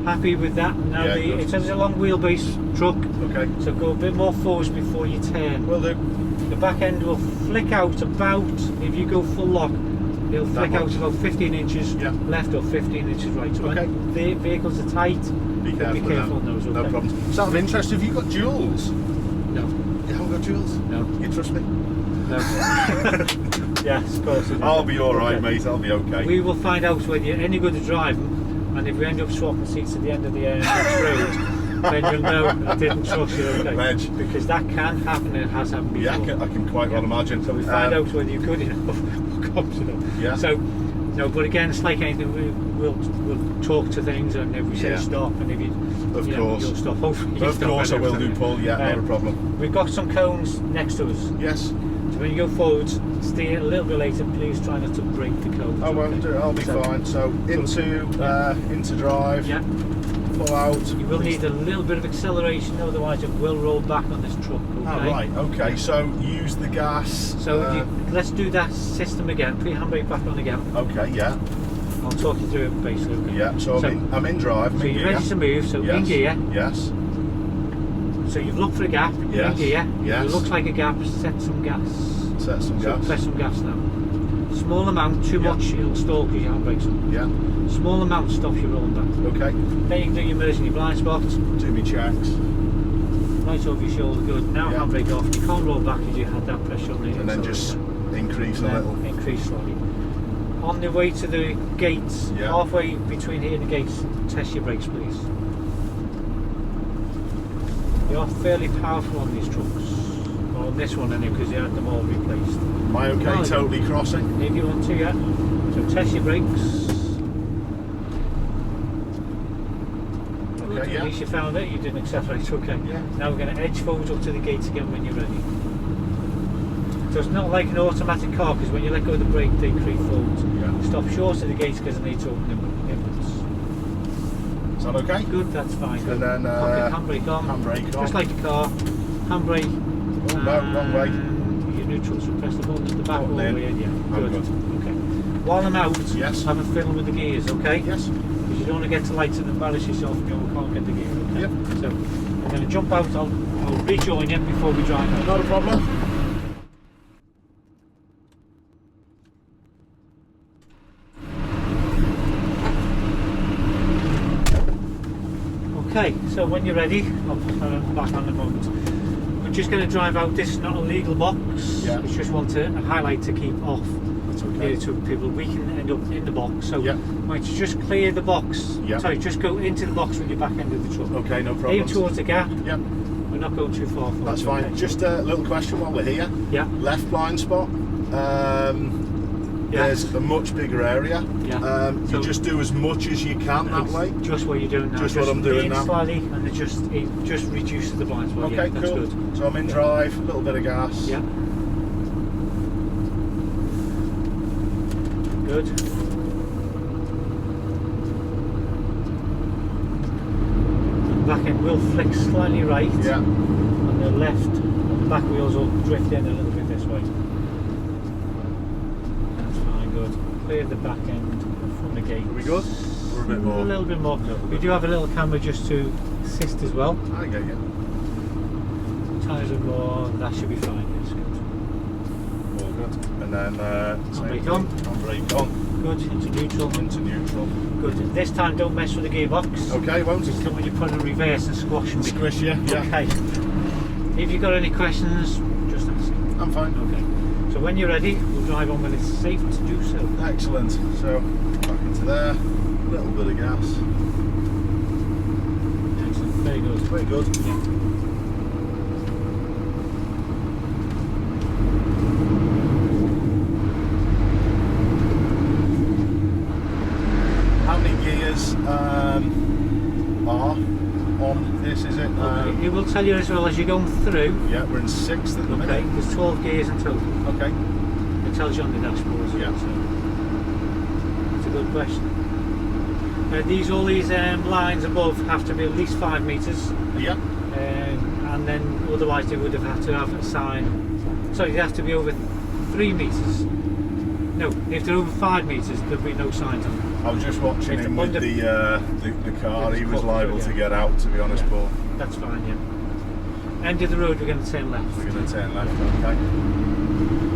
Happy with that? Now it has a long wheelbase truck. Okay. So go a bit more forwards before you turn. Will do. The back end will flick out about, if you go full lock, it'll flick out about 15 inches left or 15 inches right. So when the vehicles are tight, be careful on those. Okay. No problem. Just out of interest, have you got duals? No. You haven't got duals? No. You trust me? No. Yes, of course. I'll be alright, mate. I'll be okay. We will find out whether you're any good at driving, and if we end up swapping seats at the end of the next road, then you'll know I didn't trust you. Okay. Reg. Because that can happen, and it has happened before. Yeah, I can quite well imagine. So we find out whether you're good enough or competent. Yeah. So, no, but again, it's like anything. We'll talk to things, and if we say stop, and if you, of you course, know, you'll stop. Hopefully, of course, I will do, Paul. Yeah, not a problem. We've got some cones next to us. Yes. So when you go forwards, stay a little bit later. Please try not to break the cones. I won't do it. I'll be fine. So into drive. Yeah. Pull out. You will need a little bit of acceleration, otherwise it will roll back on this truck. Okay? Oh, right. Okay. So use the gas. So let's do that system again. Put your handbrake back on again. Okay. Yeah. I'll talk you through it basically. Okay? Yeah. So I'm in drive. So you're ready to move. So in gear. Yes. So you've looked for a gap. Yes. In gear. Yes. It looks like a gap. Set some gas. Set some gas. Press some gas now. Small amount, too much, it'll stall because your handbrake's on. Yeah. Small amount stops you rolling back. Okay. Then you can do your emergency blind spots. Do me checks. Right over your shoulder, good. Now handbrake off. You can't roll back because you had that pressure on the and then just increase a little. Increase slightly. On the way to the gates, halfway between here and the gates, test your brakes, please. They are fairly powerful on these trucks. Well, on this one anyway, because they had them all replaced. Am I okay totally crossing? If you want to, yeah. So test your brakes. Okay, yeah. At least you found it, you didn't accelerate, okay. Yeah. Now we're going to edge forward up to the gates again when you're ready. So it's not like an automatic car, because when you let go of the brake, they creep forward. Yeah. Stop short of the gates because they need to open them inwards. Is that okay? Good, that's fine. And then handbrake on. Handbrake on. Just like a car. Handbrake. Oh, no, wrong way. Your neutral, so press the button at the back all the way in. Yeah. Good. Okay. While I'm out, have a fiddle with the gears, okay? Yes. Because you don't want to get to lights and embarrass yourself and go, we can't get the gear, okay? Yep. So I'm going to jump out, I'll rejoin you before we drive out. Not a problem. Okay, so when you're ready, I'll put that back on in a moment. We're just going to drive out. This is not a legal box. Yeah. We just want to highlight to keep off. That's okay. To people. We can end up in the box. So yeah. Right, just clear the box. Yeah. Sorry, just go into the box with your back end of the truck. Okay, no problem. Aim towards the gap. Yeah. We're not going too far forward. That's fine. Okay. Just a little question while we're here. Yeah. Left blind spot. There's a much bigger area. Yeah. So you just do as much as you can that way. Just what you're doing now. Just what I'm doing now. Slightly, and it just reduces the blind spot. Okay, yeah, that's cool. Good. So I'm in drive, a little bit of gas. Yeah. Good. The back end will flick slightly right. Yeah. And the left, the back wheels will drift in a little bit this way. That's fine, good. Clear the back end from the gate. Are we good? Or a bit more? A little bit more. We do have a little camera just to assist as well. I get you. Tyres are more, that should be fine. It's good. All good. And then handbrake on. Handbrake on. Good, into neutral. Into neutral. Good. This time don't mess with the gearbox. Okay, won't. Just when you put it in reverse and squash me. Squish you, yeah. Okay. If you've got any questions, just ask. I'm fine. Okay. So when you're ready, we'll drive on when it's safe to do so. Excellent. So back into there. A little bit of gas. Excellent. Very good. Very good. Yeah. Are on this, is it? Okay. It will tell you as well as you're going through. Yeah, we're in 6th at the minute. Okay, there's 12 gears in total. Okay. It tells you on the dashboard as well. Yeah. So it's a good question. All these lines above have to be at least 5 metres. Yeah. And then otherwise they would have had to have a sign. Sorry, they have to be over 3 metres. No, if they're over 5 metres, there'll be no signs on them. I was just watching It's him with under- the car. It's He was caught, liable yeah. to get out, to be honest, Yeah. Paul. That's fine, yeah. End of the road, we're going to turn left. We're going to turn left, okay?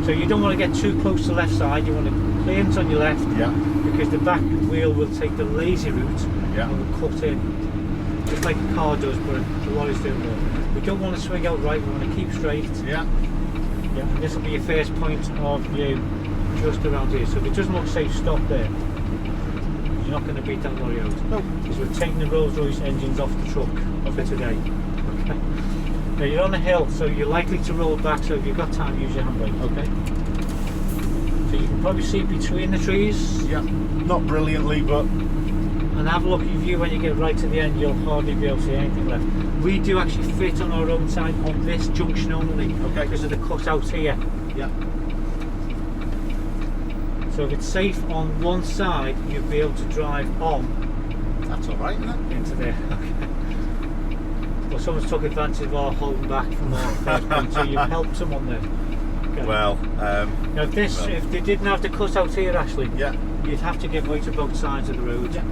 So you don't want to get too close to the left side, you want to clearance on your left, Yeah, because the back wheel will take the lazy route Yeah. and will cut in, just like a car does, but the lorry's doing more. We don't want to swing out right, we want to keep straight. yeah, Yeah, and this will be your first point of view, just around here. So if it doesn't look safe, stop there. You're not going to beat that lorry out. no, Because we're taking the Rolls Royce engines off the truck for today. Okay. Now you're on a hill, so you're likely to roll back, so if you've got time, use your handbrake, okay? So you can probably see between the trees, yeah. Not brilliantly, but and have a look at your view when you get right to the end, you'll hardly be able to see anything left. We do actually fit on our own side on this junction only, Okay. because of the cutout here. yeah, So if it's safe on one side, you'll be able to drive on that's all right, isn't it? into there. Okay. Well, someone's took advantage of our holding back from our first point, so you've helped someone there. Okay. Well, Now this, well. if they didn't have the cutout here, Ashley, yeah, you'd have to give way to both sides of the road. Yeah.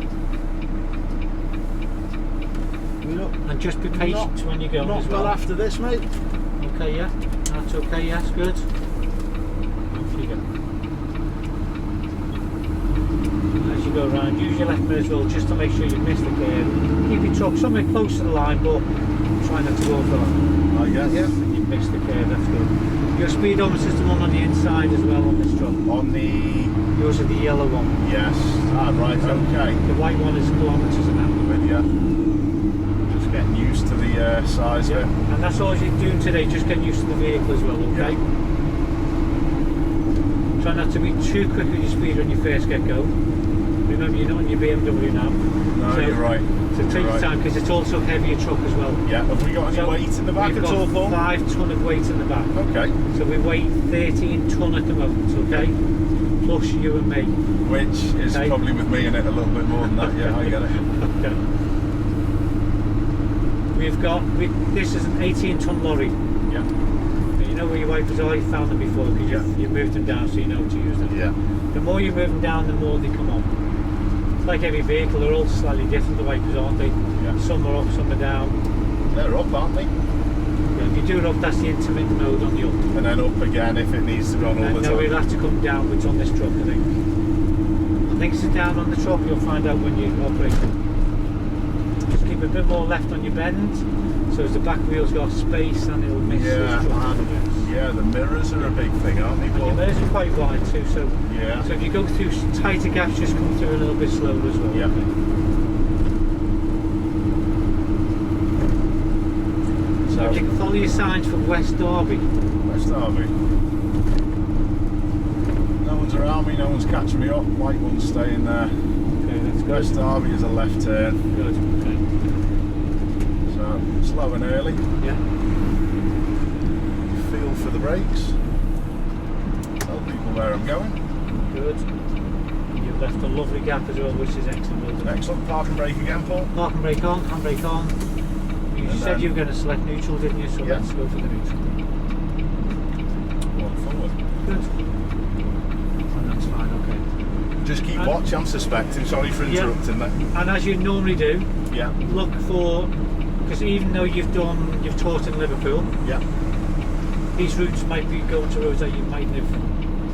And just be patient when you go not as well. well after this, mate. Okay, yeah, that's okay, yes, good. Off you go. As you go around, use your left mirror as well, just to make sure you miss the curve. Keep your truck somewhere close to the line, but try not to go over the line. Oh, yeah, yeah. You missed the curve, that's good. Your speedometer is the one on the inside as well on this truck. On the Yours is the yellow one. yes, right, okay. The white one is kilometres an hour. With you. Just getting used to the size of it. And that's all you're doing today, just getting used to the vehicle as well, okay? Try not to be too quick with your speed when you first get going. Remember, you're not on your BMW now. No, So- you're right. So take You're your right. time, because it's also a heavier truck as well. Yeah, have we got any So weight in the back we've at got all, Paul? 5 tonne of weight in the back. Okay. So we weigh 13 tonne at the moment, okay? Plus you and me. Which is Okay. probably with me in it a little bit more than that, yeah, I get it. Okay. We've got, this is an 18 tonne lorry. Yeah. You know where your wipers are, you've found them before, because Yeah. you moved them down so you know to use them. Yeah. The more you move them down, the more they come on. Like every vehicle, they're all slightly different, the wipers, aren't they? Yeah. Some are up, some are down. They're up, aren't they? Yeah, if you do it up, that's the intermittent mode on the up. And then up again if it needs to be on all And the no, time. it'll have to come downwards on this truck, I think. I think it's down on the truck, you'll find out when you operate it. Just keep a bit more left on your bend, so as the back wheel's got space and it'll miss Yeah, this truck. and yeah, the mirrors are a big thing, aren't they, And your Paul? mirrors are quite wide too, so Yeah. if you go through tighter gaps, just come through a little bit slower as well. Yeah. So if you can follow your signs for West Derby. West Derby. No one's around me, no one's catching me up. White one's staying there. Okay, that's good. West Derby is a left turn, Good, okay. so slow and early. Yeah. Feel for the brakes. Tell people where I'm going. Good. You've left a lovely gap as well, which is excellent. Excellent. Park and brake again, Paul. Park and brake on, handbrake on. You And said then- you were going to select neutral, didn't you? So Yeah. let's go for the neutral. One forward. Good. And that's fine, okay. Just keep And- watch, I'm suspecting. Sorry for Yeah. interrupting that. And as you normally do, Yeah. look for, because even though you've taught in Liverpool, Yeah. these routes might be going to roads that you might have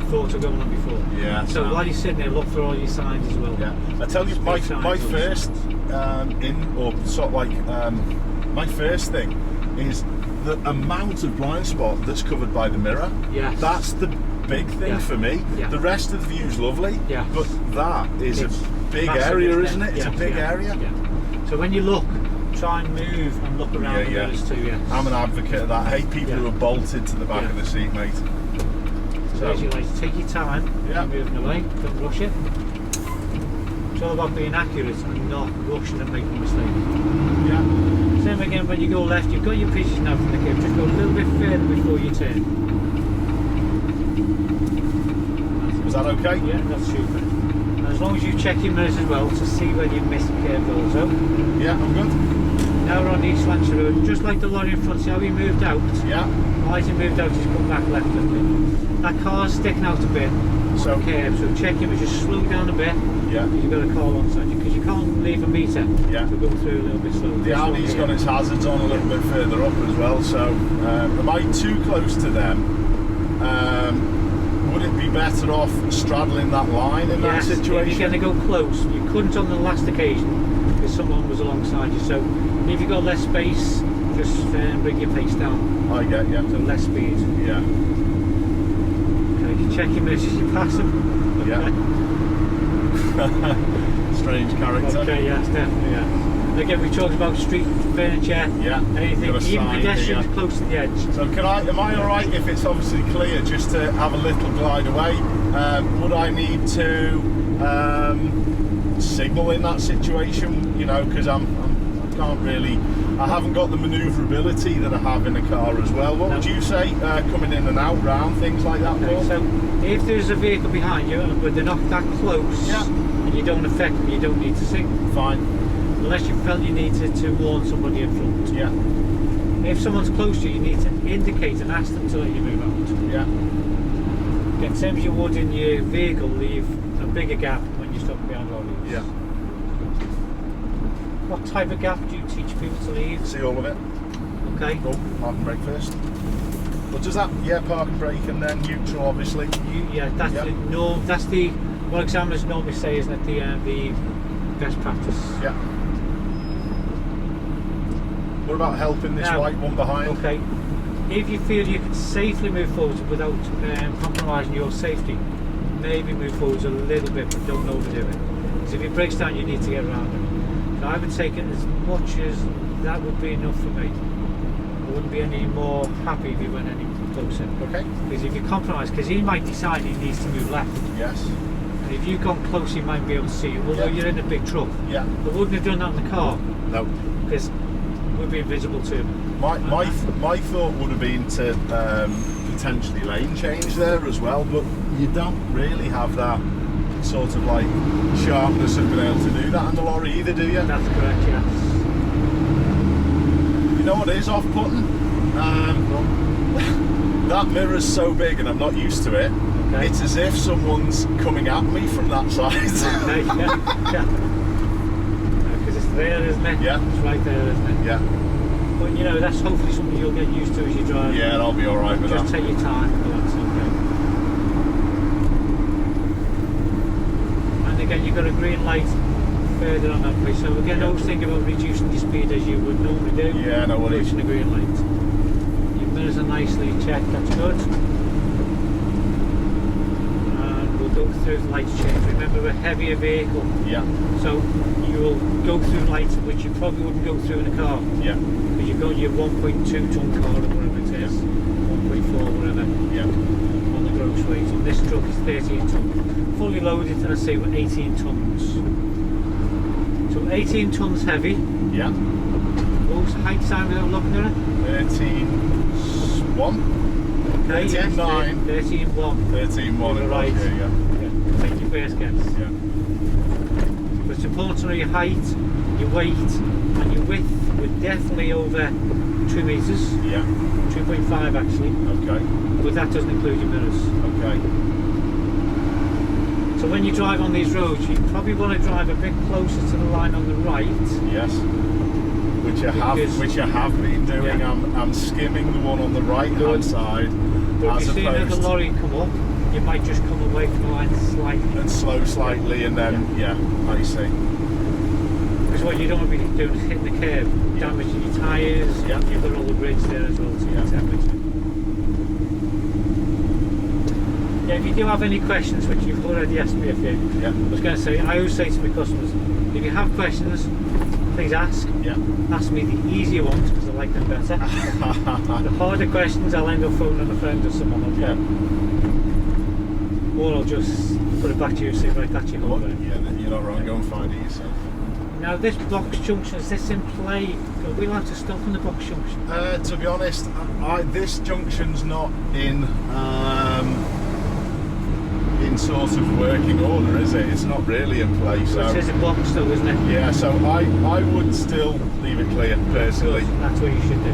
thought of going on before. Yeah. So while you're sitting there, look for all your signs as well. Yeah. I tell you, my Speed my signs, first my first thing is the amount of blind spot that's covered by the mirror. Yes. That's the big thing Yeah. for me. Yeah. The rest of the view's lovely. Yeah. But that is It's a big massive, area, isn't it? It's Yeah, a big yeah, area. Yeah. So when you look, try and move and look around Yeah, the yeah. mirrors too, yeah. I'm an advocate of that. I hate people Yeah. who are bolted to the back Yeah. of the seat, mate. So as you like, take your time when Yeah. you're moving away, don't rush it. It's all about being accurate and not rushing and making mistakes. Yeah. Same again when you go left, you've got your position now from the curve, just go a little bit further before you turn. Was that okay? Yeah, that's super. And as long as you check your mirrors as well to see when you've missed the curve also. Yeah, I'm good. Now we're on East Lancashire Road, just like the lorry in front, see how he moved out? Yeah. Why has he moved out? He's come back left, hasn't he? That car's sticking out a bit So on curb, so check him, just slow down a bit. Yeah. You've got a car alongside you, because you can't leave a meter Yeah. to go through a little bit slower. The Audi's got its hazards on a little bit further up as well, so am I too close to them? Would it be better off straddling that line in that situation? If you're going to go close, you couldn't on the last occasion because someone was alongside you. So if you've got less space, just bring your pace down. I get you. So less speed. Yeah. Okay, you check your mirrors as you pass them. Okay. Yeah. Strange character. Okay, yes, definitely, yeah. Again, we talked about street furniture, Yeah. anything, Got a even sign pedestrians here. close to the edge. So am I alright if it's obviously clear just to have a little glide away? Would I need to signal in that situation? You know, because I haven't got the manoeuvrability that I have in a car as well. What would you say, coming in and out, round, things like that? Okay, so if there's a vehicle behind you, but they're not that close, and you don't affect them, you don't need to signal. Fine. Unless you felt you needed to warn somebody in front. Yeah. If someone's close to you, you need to indicate and ask them to let you move out. Yeah. Again, same as you would in your vehicle, leave a bigger gap when you stop behind lorries. Yeah. What type of gap do you teach people to leave? See all of it. Okay. Oh, park and brake first. What does that? Yeah, park and brake and then neutral, obviously. That's the norm. That's the what examiners normally say, isn't it? The best practice. Yeah. What about helping this white one behind? Okay. If you feel you can safely move forward without compromising your safety, maybe move forward a little bit, but don't overdo it. Because if it breaks down, you need to get around it. So I would take it as much as that would be enough for me. I wouldn't be any more happy if you went any closer. Okay. Because if you compromise, because he might decide he needs to move left. Yes. And if you've gone close, he might be able to see you, although you're in a big truck. Yeah. I wouldn't have done that in the car. No. Because we'd be invisible to him. My thought would have been to potentially lane change there as well, but you don't really have that sort of like sharpness of being able to do that on the lorry either, do you? That's correct, yes. You know what is off-putting? That mirror's so big and I'm not used to it. Okay. It's as if someone's coming at me from that side. Okay, yeah. Because it's there, isn't it? Yeah. It's right there, isn't it? Yeah. But you know, that's hopefully something you'll get used to as you drive. Yeah, I'll be alright with that. Just take your time, but that's okay. And again, you've got a green light further on that way, so again, always think about reducing your speed as you would normally do. Yeah, no worries. Reducing the green light. Your mirrors are nicely checked, that's good. And we'll go through the lights change. Remember, we're a heavier vehicle. Yeah. So you will go through lights which you probably wouldn't go through in a car. Yeah. Because you've got your 1.2 ton car or whatever it is, 1.4 whatever, Yeah. on the gross weight. And this truck is 13 ton. Fully loaded, and I say we're 18 tons. So 18 tons heavy. Yeah. What was the height sign without looking at it? 13.1. Okay, 13.9. 13.1. 13.1. You're right. Yeah. Take your first guess. Yeah. But it's important to know your height, your weight, and your width. We're definitely over 2 meters. Yeah. 2.5 actually. Okay. But that doesn't include your mirrors. Okay. So when you drive on these roads, you probably want to drive a bit closer to the line on the right. Yes. Which I have been doing. Yeah. I'm skimming the one on the right hand side. But if as you see another opposed lorry come up, you might just come away from the line slightly. and slow slightly, and then yeah, I see. Because what you don't want to be doing is hitting the curb, damaging your tyres. Yeah. You've got all the grids there as well to your temperature. Yeah, if you do have any questions, which you've already asked me a few, Yeah. I was going to say, I always say to my customers, if you have questions, please ask. Yeah. Ask me the easier ones because I like them better. The harder questions, I'll end up phoning a friend or someone. Okay. Yeah. Or I'll just put it back to you and say, right, that's your whole day. Yeah, you're not wrong. Go and find it yourself. Now, this box junction, is this in play? Are we allowed to stop in the box junction? To be honest, this junction's not in sort of working order, is it? It's not really in place. So It says a box though, isn't it? yeah, so I would still leave it clear personally. That's what you should do.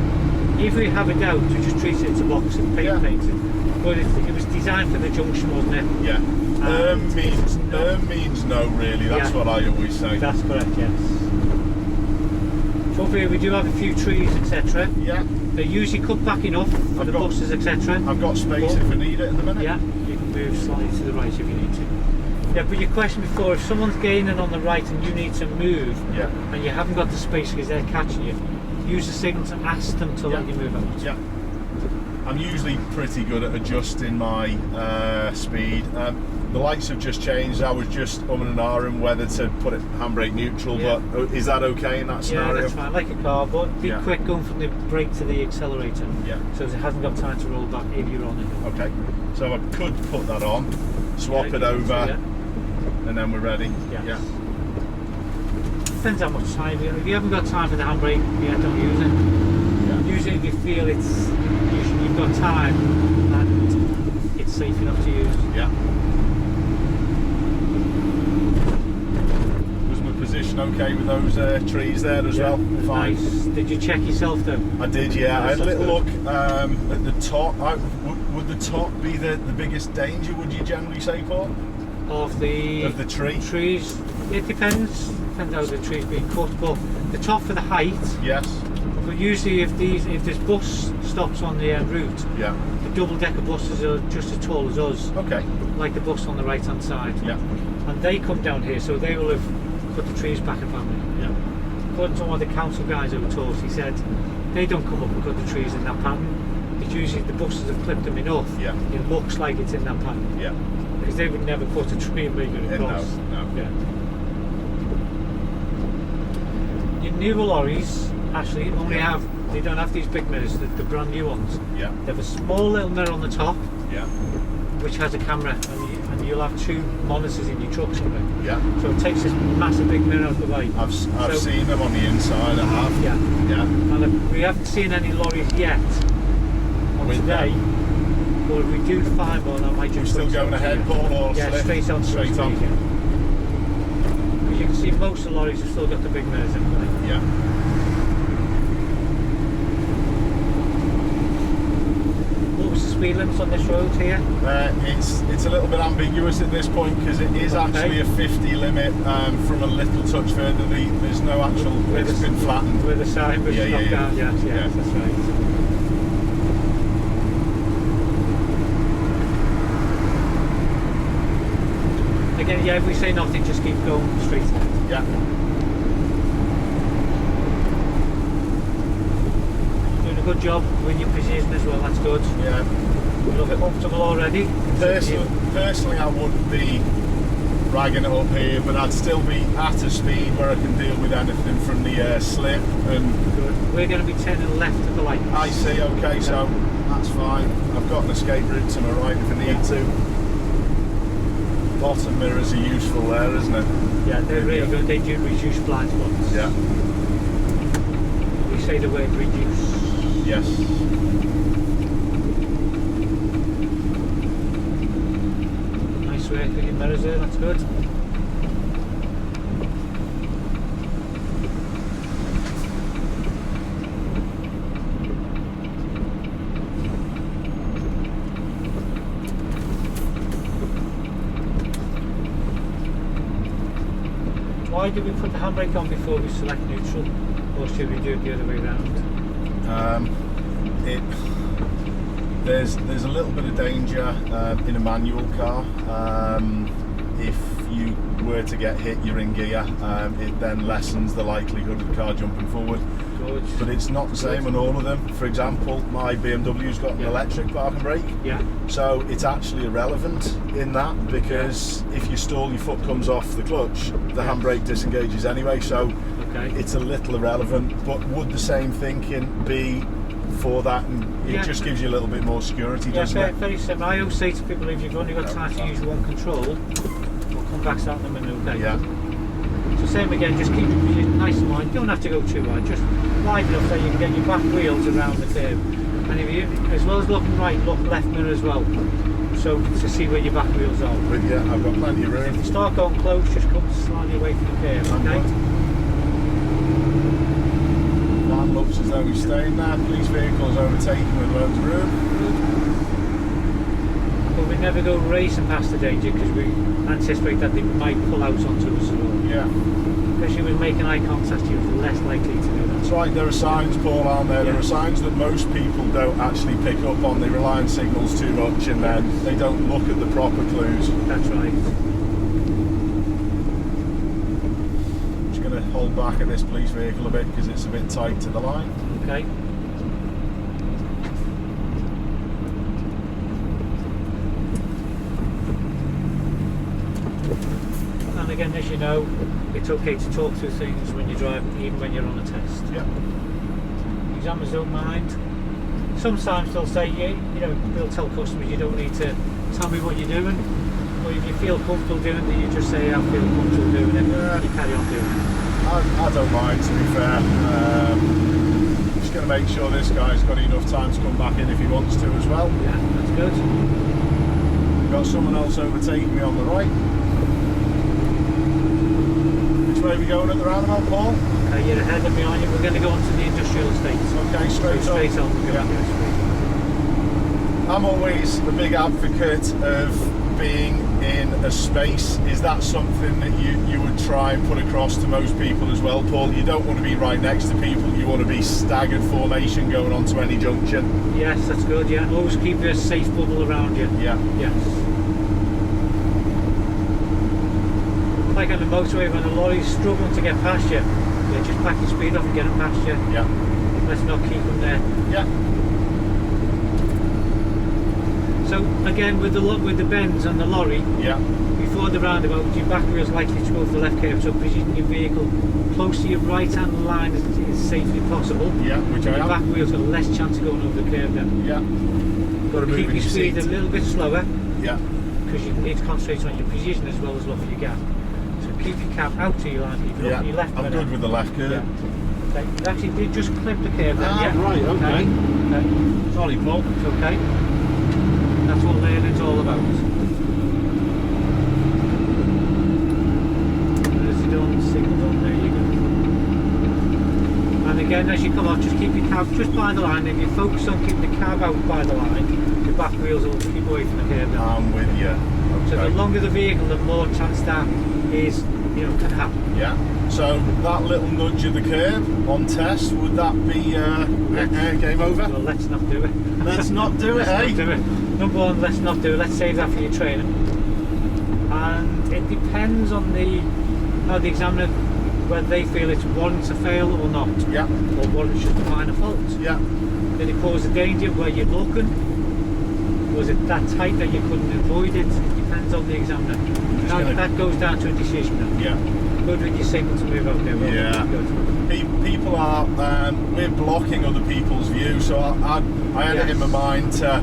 If we have a doubt, we just treat it as a box and paint it. But it was designed for the junction, wasn't it? Yeah. Means no, really. That's what I always say. That's correct, yes. So here we do have a few trees, etc. Yeah. They're usually cut back enough for the buses, etc. I've got space if I need it at the minute. Yeah, you can move slightly to the right if you need to. Yeah, but your question before, if someone's gaining on the right and you need to move, and you haven't got the space because they're catching you, use the signal to ask them to let you move out. Yeah. I'm usually pretty good at adjusting my speed. The lights have just changed. I was just and ahhing whether to put it handbrake neutral, but is that okay in that scenario? Yeah, that's fine, like a car, but be quick going from the brake to the accelerator. Yeah. So it hasn't got time to roll back if you're on it. Okay. So I could put that on, swap it over, and then we're ready. Yes. Yeah. Depends how much time. If you haven't got time for the handbrake, don't use it. Yeah. Use it if you feel you've got time and it's safe enough to use. Yeah. Position okay with those trees there as well? Fine. Nice. Did you check yourself though? I did, yeah. I had a little look at the top. Would the top be the biggest danger, would you generally say, Paul? Of the tree? Trees, it depends. Depends how the tree's being cut, but the top for the height. Yes. But usually if this bus stops on the route, the double-decker buses are just as tall as us. Okay. Like the bus on the right-hand side. Yeah. And they come down here, so they will have cut the trees back apparently. Yeah. According to one of the council guys who were told, he said they don't come up and cut the trees in that pattern. It's usually the buses have clipped them enough. Yeah. It looks like it's in that pattern. Yeah. Because they would never cut a tree and make it across. No. Yeah. Your newer lorries actually only they don't have these big mirrors, the brand new ones. Yeah. They have a small little mirror on the top. Yeah. Which has a camera, and you'll have two monitors in your truck somewhere. Yeah. So it takes this massive big mirror out of the way. I've seen them on the inside. I have. Yeah. Yeah. And we haven't seen any lorries yet on today. But if we do find one, I might just. We're still going ahead, Paul, or straight on. Straight on. Because you can see most of the lorries have still got the big mirrors in the way. Yeah. Speed limits on this road here? It's a little bit ambiguous at this point because it is actually a 50 limit from a little touch further. There's no actual. It's been flattened. With the sign, but it's not down. Yes, that's right. Again, if we say nothing, just keep going straight ahead. Yeah. Good job with your position as well, that's good. Yeah. You look comfortable already? Personally, I wouldn't be ragging it up here, but I'd still be at a speed where I can deal with anything from the slip and... Good. We're going to be turning left at the light. I see, okay, so that's fine. I've got an escape route to my right if I need to. Bottom mirrors are useful there, isn't it? Yeah, they're really good. They do reduce blind spots. Yeah. We say the word reduce. Yes. Nice work with your mirrors there, that's good. Why do we put the handbrake on before we select neutral? Or should we do it the other way around? There's a little bit of danger in a manual car. If you were to get hit, you're in gear. It then lessens the likelihood of the car jumping forward. Good. But it's not the same on all of them. For example, my BMW's got an electric parking brake. Yeah. So it's actually irrelevant in that because if you stall, your foot comes off the clutch, the handbrake disengages anyway. So it's a little irrelevant. But would the same thinking be for that? And it just gives you a little bit more security, doesn't it? Very similar. I always say to people, if you've only got time to use one control, we'll come back to that in a minute, okay? Yeah. So same again, just keep your position nice and wide. You don't have to go too wide, just wide enough so you can get your back wheels around the curb. And if you, as well as looking right, look left mirror as well. So to see where your back wheels are. But yeah, I've got plenty of room. If you start going close, just come slightly away from the curb, okay? That looks Looks as though he's staying there. Police vehicle is overtaken with loads of room. But we never go racing past the danger because we anticipate that they might pull out onto us as well. Yeah. Especially with making eye contact, you're less likely to do that. That's right, there are signs, Paul, aren't there? Yeah. There are signs that most people don't actually pick up on. They rely on signals too much and then they don't look at the proper clues. That's right. I'm just going to hold back at this police vehicle a bit because it's a bit tight to the line. Okay. And again, as you know, it's okay to talk through things when you're driving, even when you're on a test. Yeah. Examiners don't mind. Sometimes they'll say, they'll tell customers you don't need to tell me what you're doing. Or if you feel comfortable doing it, you just say, I feel comfortable doing it, and you carry on doing it. I don't mind, to be fair. Just going to make sure this guy's got enough time to come back in if he wants to as well. Yeah, that's good. We've got someone else overtaking me on the right. Which way are we going at the roundabout, Paul? Okay, you're ahead of me, aren't you? We're going to go on to the industrial estates. Okay, straight So straight on. Yeah. I'm always a big advocate of being in a space. Is that something that you would try and put across to most people as well, Paul? You don't want to be right next to people, you want to be staggered formation going onto any junction. Yes, that's good, yeah. Always keep a safe bubble around you. Yeah. Yes. Like on the motorway when a lorry's struggling to get past you, just back your speed off and get them past you. Yeah. Let's not keep them there. Yeah. So again, with the bends on the lorry, Yeah. before the roundabout, your back wheel is likely to go for the left curb, so position your vehicle close to your right hand line as safely possible. Yeah, which I your am. back wheel's got less chance of going over the curb then. Yeah. Got to move Keep in your your speed seat. a little bit slower Yeah. because you need to concentrate on your position as well as look for your gap. So keep your cab out to your line, keep it up to your left. I'm good with the left curve. Yeah. Okay. You actually did just clip the curb then, Ah, yeah? right, okay. Okay. Sorry, Paul. It's okay. That's what learning's all about. There's the on signal on, there you go. And again, as you come out, just keep your cab just by the line. If you focus on keeping the cab out by the line, your back wheels will keep away from the curb then. I'm with you. So the Okay. longer the vehicle, the more chance that is, can happen. Yeah. So that little nudge of the curb on test, would that be game over? Well, let's not do it. Let's not do it, Let's eh? not do it. Number one, let's not do it. Let's save that for your training. And it depends on how the examiner, whether they feel it's warrants a fail or not, Yeah. or warrants just a minor fault. Yeah. Did it cause a danger where you're looking? Was it that tight that you couldn't avoid it? It depends on the examiner. Now gonna- that goes down to a decision now. Yeah. Good with your signal to move out there. Well, Yeah. good. People are, we're blocking other people's view, so I had it in my mind to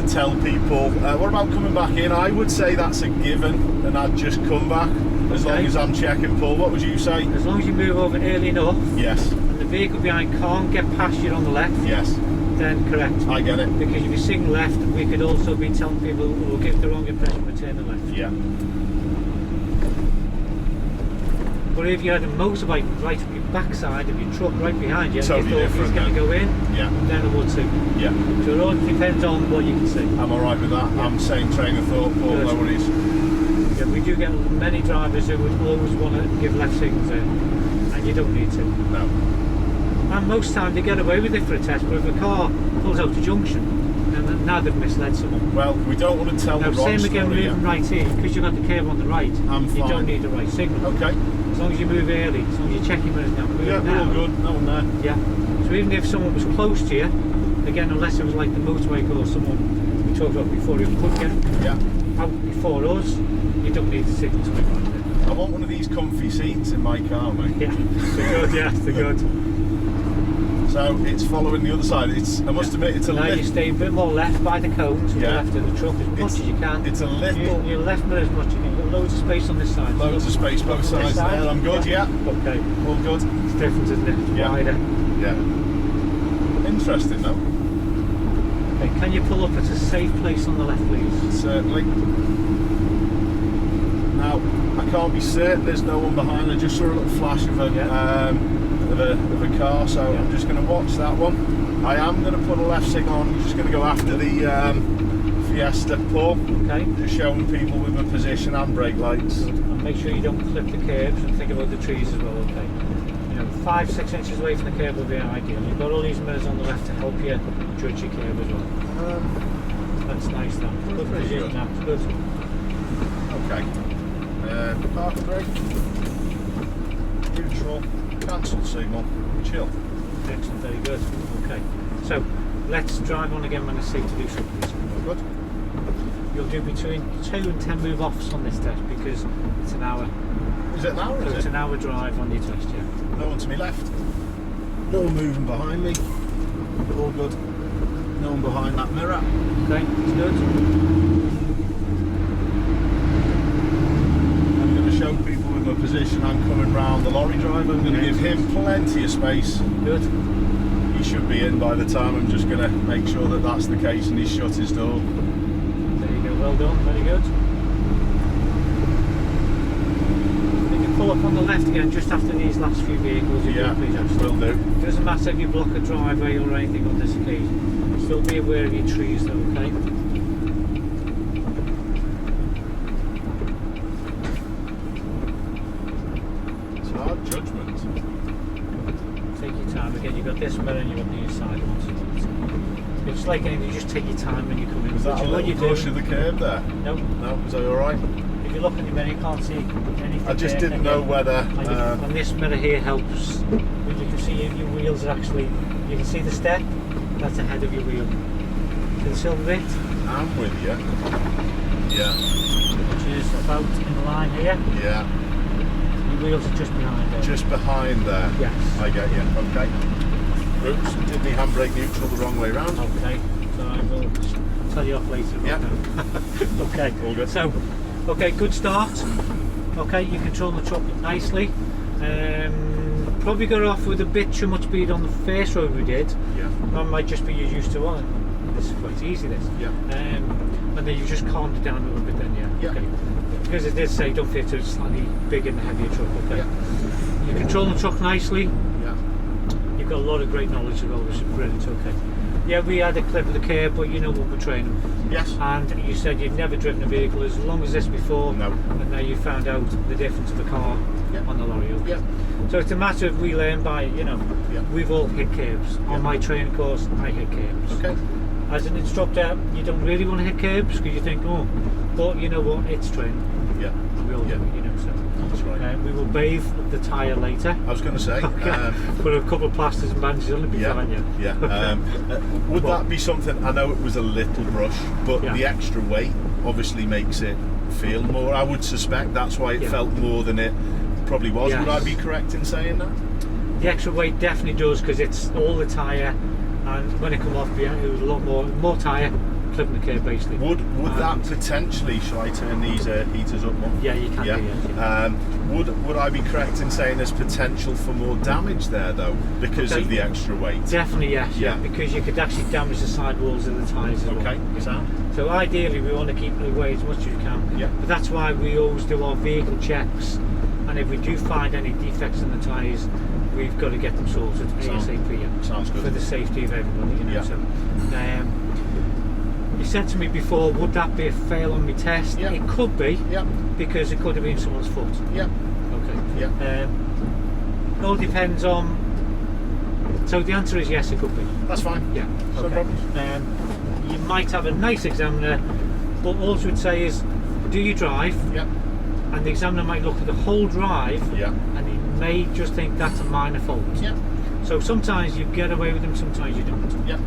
tell people, what about coming back in? I would say that's a given, and I'd just come back, as long Okay. as I'm checking, Paul. What would you say? As long as you move over early enough Yes, and the vehicle behind can't get past you on the left, yes, then correct. I get it. Because if you signal left, we could also be telling people who will give the wrong impression for turning left. Yeah, But if you had a motorbike right up your backside of your truck right behind you, Totally and you thought different he's going to then. go in, yeah, then it would too. yeah. So it all depends on what you can see. I'm alright with that. I'm same train of thought, Paul, Good. no worries. Yeah, we do get many drivers who would always want to give left signals in, and you don't need to. No. And most times they get away with it for a test, but if a car pulls out to junction, and now they've misled someone. Well, we don't want to tell Now, the wrong same again story. moving right here, because you've got the curve on the right, I'm you fine. don't need the right signal. Okay. As long as you move early, as long as you check your mirrors now, move Yeah, we're now. all good. No one there. Yeah. So even if someone was close to you, again, unless it was like the motorway or someone we talked about before who could get Yeah. out before us, you don't need the signal to move right there. I want one of these comfy seats in my car, mate. Yeah, they're good, yeah, they're good. So it's following the other side. I must admit, it's a Now you little. stay a bit more left by the cones, Yeah. left of the truck as much as you can. It's a little. You left mirror as much as you can. You've got loads of space on this side. Loads of space both On this sides side. there. I'm good. Yeah. Okay. All good. It's different, isn't it? It's Yeah. wider. Yeah. Interesting though. Okay, can you pull up at a safe place on the left, please? Certainly. Now I can't be certain there's no one behind. I just saw a little flash of a of a car, so I'm just going to watch that one. I am going to put a left signal on. I'm just going to go after the Fiesta Paul. Okay. Just showing people with a position and brake lights. And make sure you don't clip the curbs and think about the trees as well, okay? 5-6 inches away from the curb would be ideal. You've got all these mirrors on the left to help you judge your curb as well. That's nice, that. Good position, that's good. Okay. Park brake, neutral, cancel signal, chill. Excellent, very good. Okay. So let's drive on again when I say to do so, please. Good. You'll do between 2 and 10 move offs on this test because it's an hour. Is it an hour? So it's an hour drive on your test, yeah. No one to my left. No one moving behind me. All good. No one behind that mirror. Okay, it's good. I'm going to show people with my position. I'm coming round the lorry driver. I'm going to give him plenty of space. Good. He should be in by the time. I'm just going to make sure that that's the case and he's shut his door. There you go, well done, very good. Pull up on the left again just after these last few vehicles. Yeah, will do. It doesn't matter if you block a driveway or anything on this occasion. Still be aware of your trees though, okay? It's hard judgment. Take your time. Again, you've got this mirror and you've got the inside one. It's like anything, you just take your time when you come in. Was that a little brush of the curb there? No. No, was that alright? If you look in your mirror, you can't see anything. I just didn't know whether... and this mirror here helps. You can see your wheels are actually... You can see the step. That's ahead of your wheel. See the silver bit? I'm with you. Yeah. Which is about in line here. Yeah. Your wheels are just behind there. Just behind there. Yes. I get you. Okay. Oops, did the handbrake neutral the wrong way round. Okay. So I will tell you off later. Yeah. Okay. All good. So, okay, good start. Okay, you control the truck nicely. Probably got off with a bit too much speed on the first road we did. Yeah. That might just be used to one. This is quite easy, this. Yeah. And then you just calmed it down a little bit then, yeah. Yeah. Okay. Because it did say don't fit to a slightly bigger and heavier truck, okay. Yeah. You control the truck nicely. Yeah. You've got a lot of great knowledge as well, which is brilliant, okay. Yeah, we had a clip of the curb, but you know what we're training. Yes. And you said you've never driven a vehicle as long as this before. No. And now you found out the difference of a car on the lorry. Okay. Yeah. So it's a matter of we learn by, we've all hit curbs. On my training course, I hit curbs. Okay. As an instructor, you don't really want to hit curbs because you think, oh, but you know what, it's training. Yeah. And we all do it, so. That's right. We will bathe the tyre later. I was going to say. Put a couple of plasters and bandages on, it'll be fine, yeah. Yeah. Would that be something, I know it was a little brush, but the extra weight obviously makes it feel more. I would suspect that's why it felt more than it probably was. Yes. Would I be correct in saying that? The extra weight definitely does because it's all the tyre, and when it come off, it was a lot more tyre clipping the curb basically. Would that potentially, shall I turn these heaters up more? Yeah, you can. Yeah. Would I be correct in saying there's potential for more damage there though because of the extra weight? Definitely yes. Yeah. Because you could actually damage the sidewalls of the tyres as well. Okay. So ideally we want to keep it away as much as you can. Yeah. But that's why we always do our vehicle checks, and if we do find any defects in the tyres, we've got to get them sorted ASAP. Sounds good. For the safety of everybody, Yeah. So, you said to me before, would that be a fail on my test? Yeah. It could be. Yeah. Because it could have been someone's foot. Yeah. Okay. Yeah. It all depends on. So the answer is yes, it could be. That's fine. Yeah. No Okay. problem. You might have a nice examiner, but all I would say is, do you drive? Yeah. And the examiner might look at the whole drive. Yeah. And he may just think that's a minor fault. Yeah. So sometimes you get away with them, sometimes you don't. Yeah.